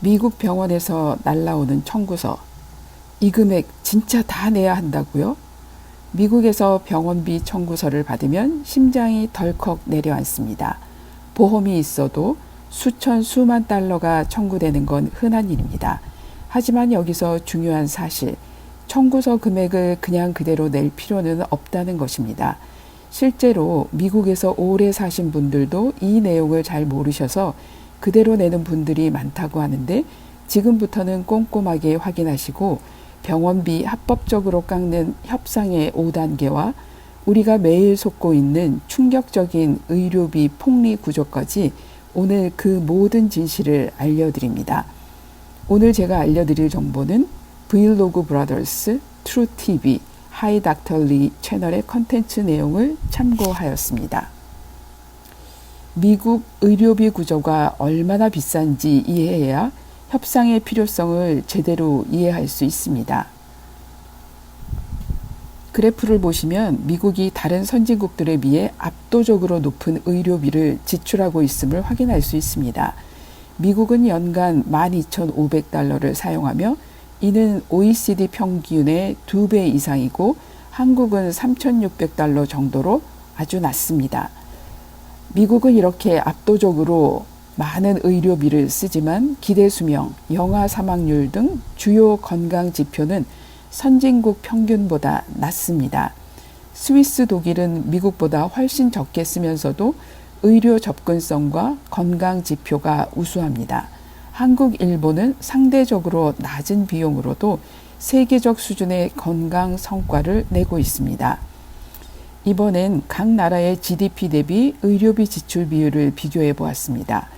미국 병원에서 날라오는 청구서. 이 금액 진짜 다 내야 한다고요? 미국에서 병원비 청구서를 받으면 심장이 덜컥 내려앉습니다. 보험이 있어도 수천 수만 달러가 청구되는 건 흔한 일입니다. 하지만 여기서 중요한 사실, 청구서 금액을 그냥 그대로 낼 필요는 없다는 것입니다. 실제로 미국에서 오래 사신 분들도 이 내용을 잘 모르셔서 그대로 내는 분들이 많다고 하는데, 지금부터는 꼼꼼하게 확인하시고 병원비 합법적으로 깎는 협상의 5단계와 우리가 매일 속고 있는 충격적인 의료비 폭리 구조까지 오늘 그 모든 진실을 알려드립니다. 오늘 제가 알려드릴 정보는 브이로그 브라더스, 트루TV, 하이 닥터 리 채널의 컨텐츠 내용을 참고하였습니다. 미국 의료비 구조가 얼마나 비싼지 이해해야 협상의 필요성을 제대로 이해할 수 있습니다. 그래프를 보시면 미국이 다른 선진국들에 비해 압도적으로 높은 의료비를 지출하고 있음을 확인할 수 있습니다. 미국은 연간 12,500달러를 사용하며 이는 OECD 평균의 2배 이상이고 한국은 3,600달러 정도로 아주 낮습니다. 미국은 이렇게 압도적으로 많은 의료비를 쓰지만 기대 수명, 영아 사망률 등 주요 건강 지표는 선진국 평균보다 낮습니다. 스위스, 독일은 미국보다 훨씬 적게 쓰면서도 의료 접근성과 건강 지표가 우수합니다. 한국, 일본은 상대적으로 낮은 비용으로도 세계적 수준의 건강 성과를 내고 있습니다. 이번엔 각 나라의 GDP 대비 의료비 지출 비율을 비교해 보았습니다.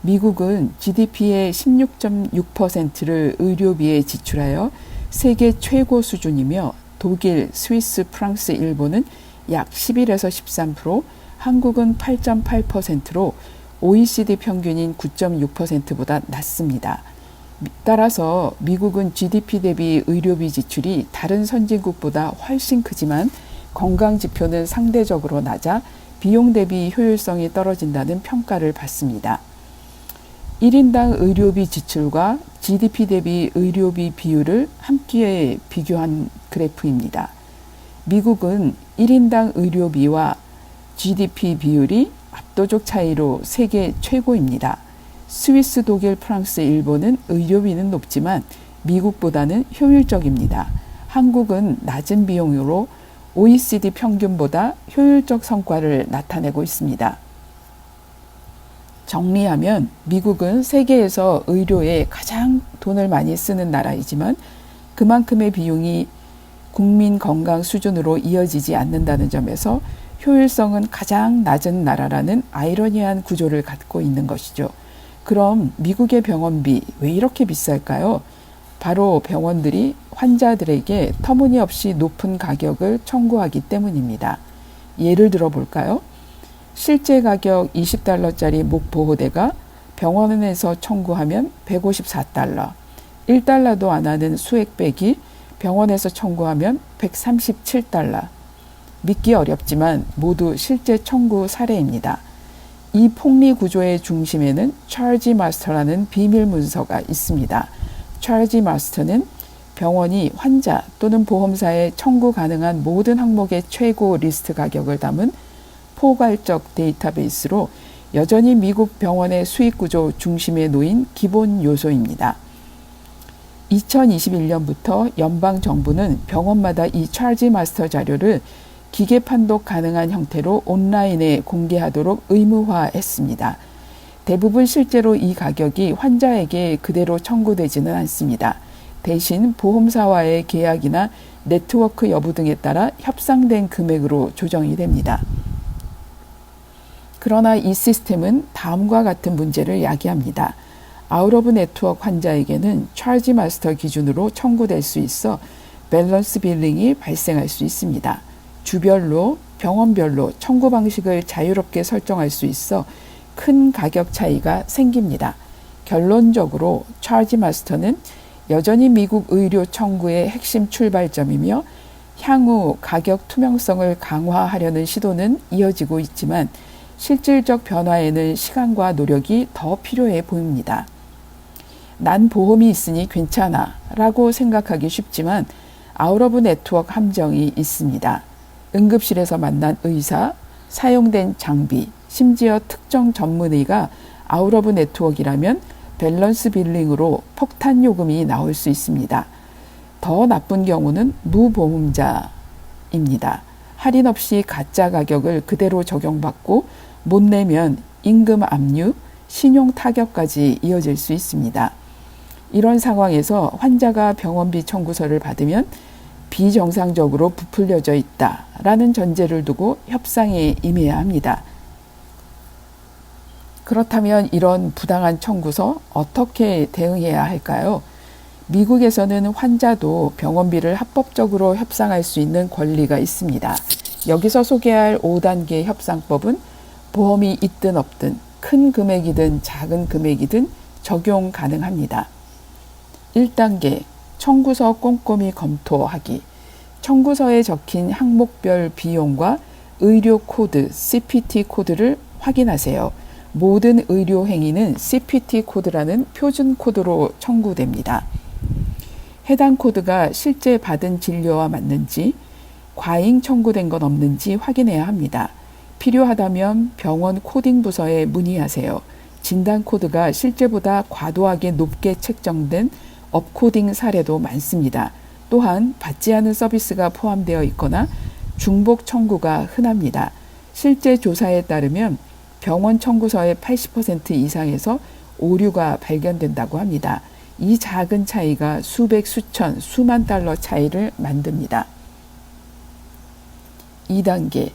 미국은 GDP의 16.6%를 의료비에 지출하여 세계 최고 수준이며 독일, 스위스, 프랑스, 일본은 약 11에서 13%, 한국은 8.8%로 OECD 평균인 9.6%보다 낮습니다. 따라서 미국은 GDP 대비 의료비 지출이 다른 선진국보다 훨씬 크지만 건강 지표는 상대적으로 낮아 비용 대비 효율성이 떨어진다는 평가를 받습니다. 1인당 의료비 지출과 GDP 대비 의료비 비율을 함께 비교한 그래프입니다. 미국은 1인당 의료비와 GDP 비율이 압도적 차이로 세계 최고입니다. 스위스, 독일, 프랑스, 일본은 의료비는 높지만 미국보다는 효율적입니다. 한국은 낮은 비용으로 OECD 평균보다 효율적 성과를 나타내고 있습니다. 정리하면 미국은 세계에서 의료에 가장 돈을 많이 쓰는 나라이지만 그만큼의 비용이 국민 건강 수준으로 이어지지 않는다는 점에서 효율성은 가장 낮은 나라라는 아이러니한 구조를 갖고 있는 것이죠. 그럼 미국의 병원비 왜 이렇게 비쌀까요? 바로 병원들이 환자들에게 터무니없이 높은 가격을 청구하기 때문입니다. 예를 들어 볼까요? 실제 가격 20달러짜리 목보호대가 병원에서 청구하면 154달러, 1달러도 안 하는 수액백이 병원에서 청구하면 137달러. 믿기 어렵지만 모두 실제 청구 사례입니다. 이 폭리 구조의 중심에는 차지 마스터라는 비밀 문서가 있습니다. 차지 마스터는 병원이 환자 또는 보험사에 청구 가능한 모든 항목의 최고 리스트 가격을 담은 포괄적 데이터베이스로 여전히 미국 병원의 수익 구조 중심에 놓인 기본 요소입니다. 2021년부터 연방정부는 병원마다 이 차지 마스터 자료를 기계 판독 가능한 형태로 온라인에 공개하도록 의무화했습니다. 대부분 실제로 이 가격이 환자에게 그대로 청구되지는 않습니다. 대신 보험사와의 계약이나 네트워크 여부 등에 따라 협상된 금액으로 조정이 됩니다. 그러나 이 시스템은 다음과 같은 문제를 야기합니다. 아웃 오브 네트워크 환자에게는 차지 마스터 기준으로 청구될 수 있어 밸런스 빌링이 발생할 수 있습니다. 주별로, 병원별로 청구 방식을 자유롭게 설정할 수 있어 큰 가격 차이가 생깁니다. 결론적으로 차지 마스터는 여전히 미국 의료 청구의 핵심 출발점이며 향후 가격 투명성을 강화하려는 시도는 이어지고 있지만 실질적 변화에는 시간과 노력이 더 필요해 보입니다. 난 보험이 있으니 괜찮아 라고 생각하기 쉽지만 아웃 오브 네트워크 함정이 있습니다. 응급실에서 만난 의사, 사용된 장비, 심지어 특정 전문의가 아웃 오브 네트워크이라면 밸런스 빌링으로 폭탄 요금이 나올 수 있습니다. 더 나쁜 경우는 무보험자입니다. 할인 없이 가짜 가격을 그대로 적용받고 못 내면 임금 압류, 신용 타격까지 이어질 수 있습니다. 이런 상황에서 환자가 병원비 청구서를 받으면 비정상적으로 부풀려져 있다라는 전제를 두고 협상에 임해야 합니다. 그렇다면 이런 부당한 청구서 어떻게 대응해야 할까요? 미국에서는 환자도 병원비를 합법적으로 협상할 수 있는 권리가 있습니다. 여기서 소개할 5단계 협상법은 보험이 있든 없든 큰 금액이든 작은 금액이든 적용 가능합니다. 1단계 청구서 꼼꼼히 검토하기. 청구서에 적힌 항목별 비용과 의료 코드 CPT 코드를 확인하세요. 모든 의료 행위는 CPT 코드라는 표준 코드로 청구됩니다. 해당 코드가 실제 받은 진료와 맞는지, 과잉 청구된 건 없는지 확인해야 합니다. 필요하다면 병원 코딩 부서에 문의하세요. 진단 코드가 실제보다 과도하게 높게 책정된 업코딩 사례도 많습니다. 또한 받지 않은 서비스가 포함되어 있거나 중복 청구가 흔합니다. 실제 조사에 따르면 병원 청구서의 80% 이상에서 오류가 발견된다고 합니다. 이 작은 차이가 수백, 수천, 수만 달러 차이를 만듭니다. 2단계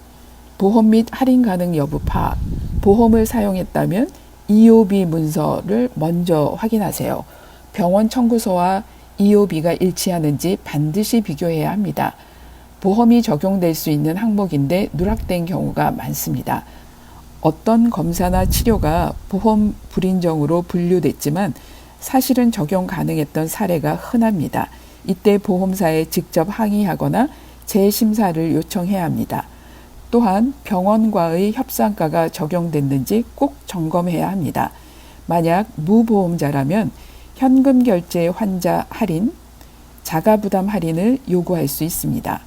보험 및 할인 가능 여부 파악. 보험을 사용했다면 EOB 문서를 먼저 확인하세요. 병원 청구서와 EOB가 일치하는지 반드시 비교해야 합니다. 보험이 적용될 수 있는 항목인데 누락된 경우가 많습니다. 어떤 검사나 치료가 보험 불인정으로 분류됐지만 사실은 적용 가능했던 사례가 흔합니다. 이때 보험사에 직접 항의하거나 재심사를 요청해야 합니다. 또한 병원과의 협상가가 적용됐는지 꼭 점검해야 합니다. 만약 무보험자라면 현금 결제 환자 할인, 자가부담 할인을 요구할 수 있습니다.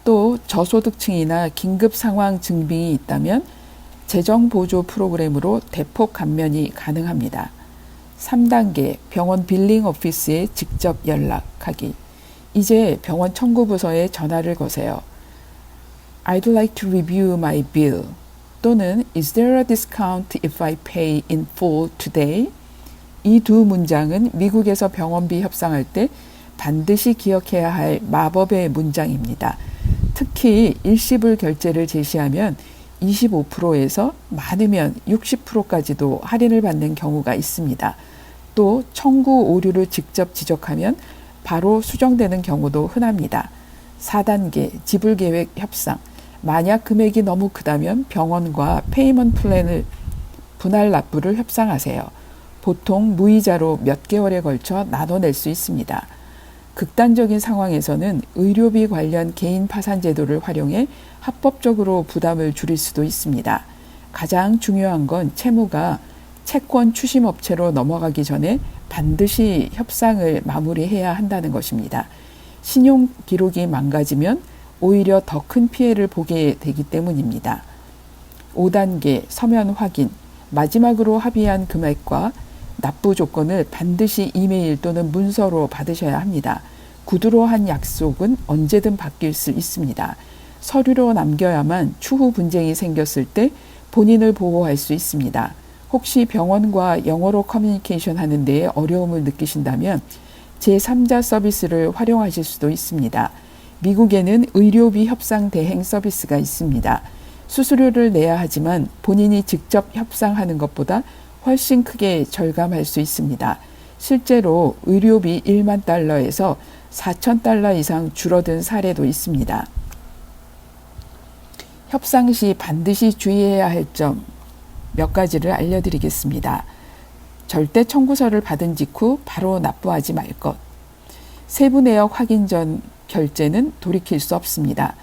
또 저소득층이나 긴급 상황 증빙이 있다면 재정보조 프로그램으로 대폭 감면이 가능합니다. 3단계 병원 빌링 오피스에 직접 연락하기. 이제 병원 청구부서에 전화를 거세요. I'd like to review my bill 또는 Is there a discount if I pay in full today? 이 두 문장은 미국에서 병원비 협상할 때 반드시 기억해야 할 마법의 문장입니다. 특히 일시불 결제를 제시하면 25%에서 많으면 60%까지도 할인을 받는 경우가 있습니다. 또 청구 오류를 직접 지적하면 바로 수정되는 경우도 흔합니다. 4단계 지불계획 협상. 만약 금액이 너무 크다면 병원과 페이먼트 플랜을 분할 납부를 협상하세요. 보통 무이자로 몇 개월에 걸쳐 나눠낼 수 있습니다. 극단적인 상황에서는 의료비 관련 개인 파산 제도를 활용해 합법적으로 부담을 줄일 수도 있습니다. 가장 중요한 건 채무가 채권 추심업체로 넘어가기 전에 반드시 협상을 마무리해야 한다는 것입니다. 신용 기록이 망가지면 오히려 더 큰 피해를 보게 되기 때문입니다. 5단계 서면 확인. 마지막으로 합의한 금액과 납부 조건을 반드시 이메일 또는 문서로 받으셔야 합니다. 구두로 한 약속은 언제든 바뀔 수 있습니다. 서류로 남겨야만 추후 분쟁이 생겼을 때 본인을 보호할 수 있습니다. 혹시 병원과 영어로 커뮤니케이션 하는 데에 어려움을 느끼신다면 제3자 서비스를 활용하실 수도 있습니다. 미국에는 의료비 협상 대행 서비스가 있습니다. 수수료를 내야 하지만 본인이 직접 협상하는 것보다 훨씬 크게 절감할 수 있습니다. 실제로 의료비 1만 달러에서 4천 달러 이상 줄어든 사례도 있습니다. 협상 시 반드시 주의해야 할 점 몇 가지를 알려드리겠습니다. 절대 청구서를 받은 직후 바로 납부하지 말 것. 세부 내역 확인 전 결제는 돌이킬 수 없습니다.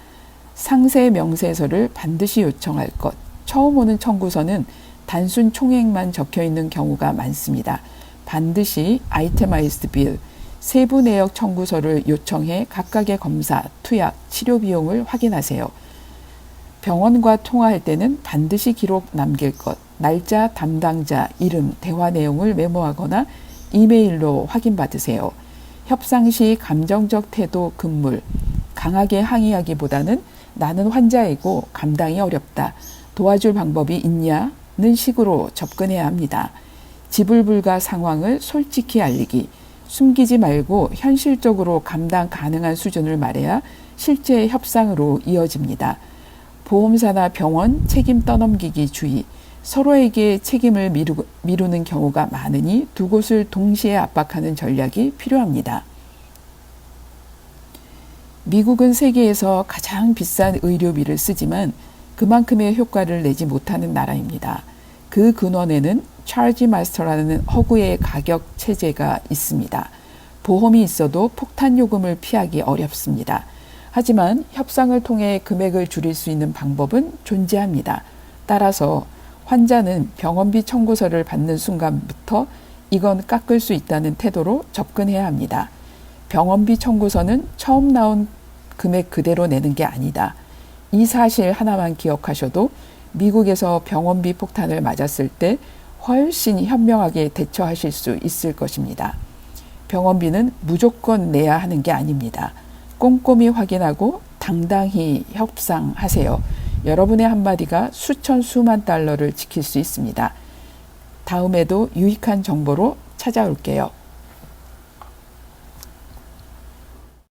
상세 명세서를 반드시 요청할 것. 처음 오는 청구서는 단순 총액만 적혀 있는 경우가 많습니다. 반드시 itemized bill, 세부 내역 청구서를 요청해 각각의 검사, 투약, 치료 비용을 확인하세요. 병원과 통화할 때는 반드시 기록 남길 것, 날짜, 담당자, 이름, 대화 내용을 메모하거나 이메일로 확인받으세요. 협상 시 감정적 태도, 금물, 강하게 항의하기보다는 나는 환자이고 감당이 어렵다, 도와줄 방법이 있냐는 식으로 접근해야 합니다. 지불 불가 상황을 솔직히 알리기, 숨기지 말고 현실적으로 감당 가능한 수준을 말해야 실제 협상으로 이어집니다. 보험사나 병원 책임 떠넘기기 주의, 서로에게 책임을 미루는 경우가 많으니 두 곳을 동시에 압박하는 전략이 필요합니다. 미국은 세계에서 가장 비싼 의료비를 쓰지만 그만큼의 효과를 내지 못하는 나라입니다. 그 근원에는 차지 마스터라는 허구의 가격 체제가 있습니다. 보험이 있어도 폭탄 요금을 피하기 어렵습니다. 하지만 협상을 통해 금액을 줄일 수 있는 방법은 존재합니다. 따라서 환자는 병원비 청구서를 받는 순간부터 이건 깎을 수 있다는 태도로 접근해야 합니다. 병원비 청구서는 처음 나온 금액 그대로 내는 게 아니다. 이 사실 하나만 기억하셔도 미국에서 병원비 폭탄을 맞았을 때 훨씬 현명하게 대처하실 수 있을 것입니다. 병원비는 무조건 내야 하는 게 아닙니다. 꼼꼼히 확인하고 당당히 협상하세요. 여러분의 한마디가 수천 수만 달러를 지킬 수 있습니다. 다음에도 유익한 정보로 찾아올게요.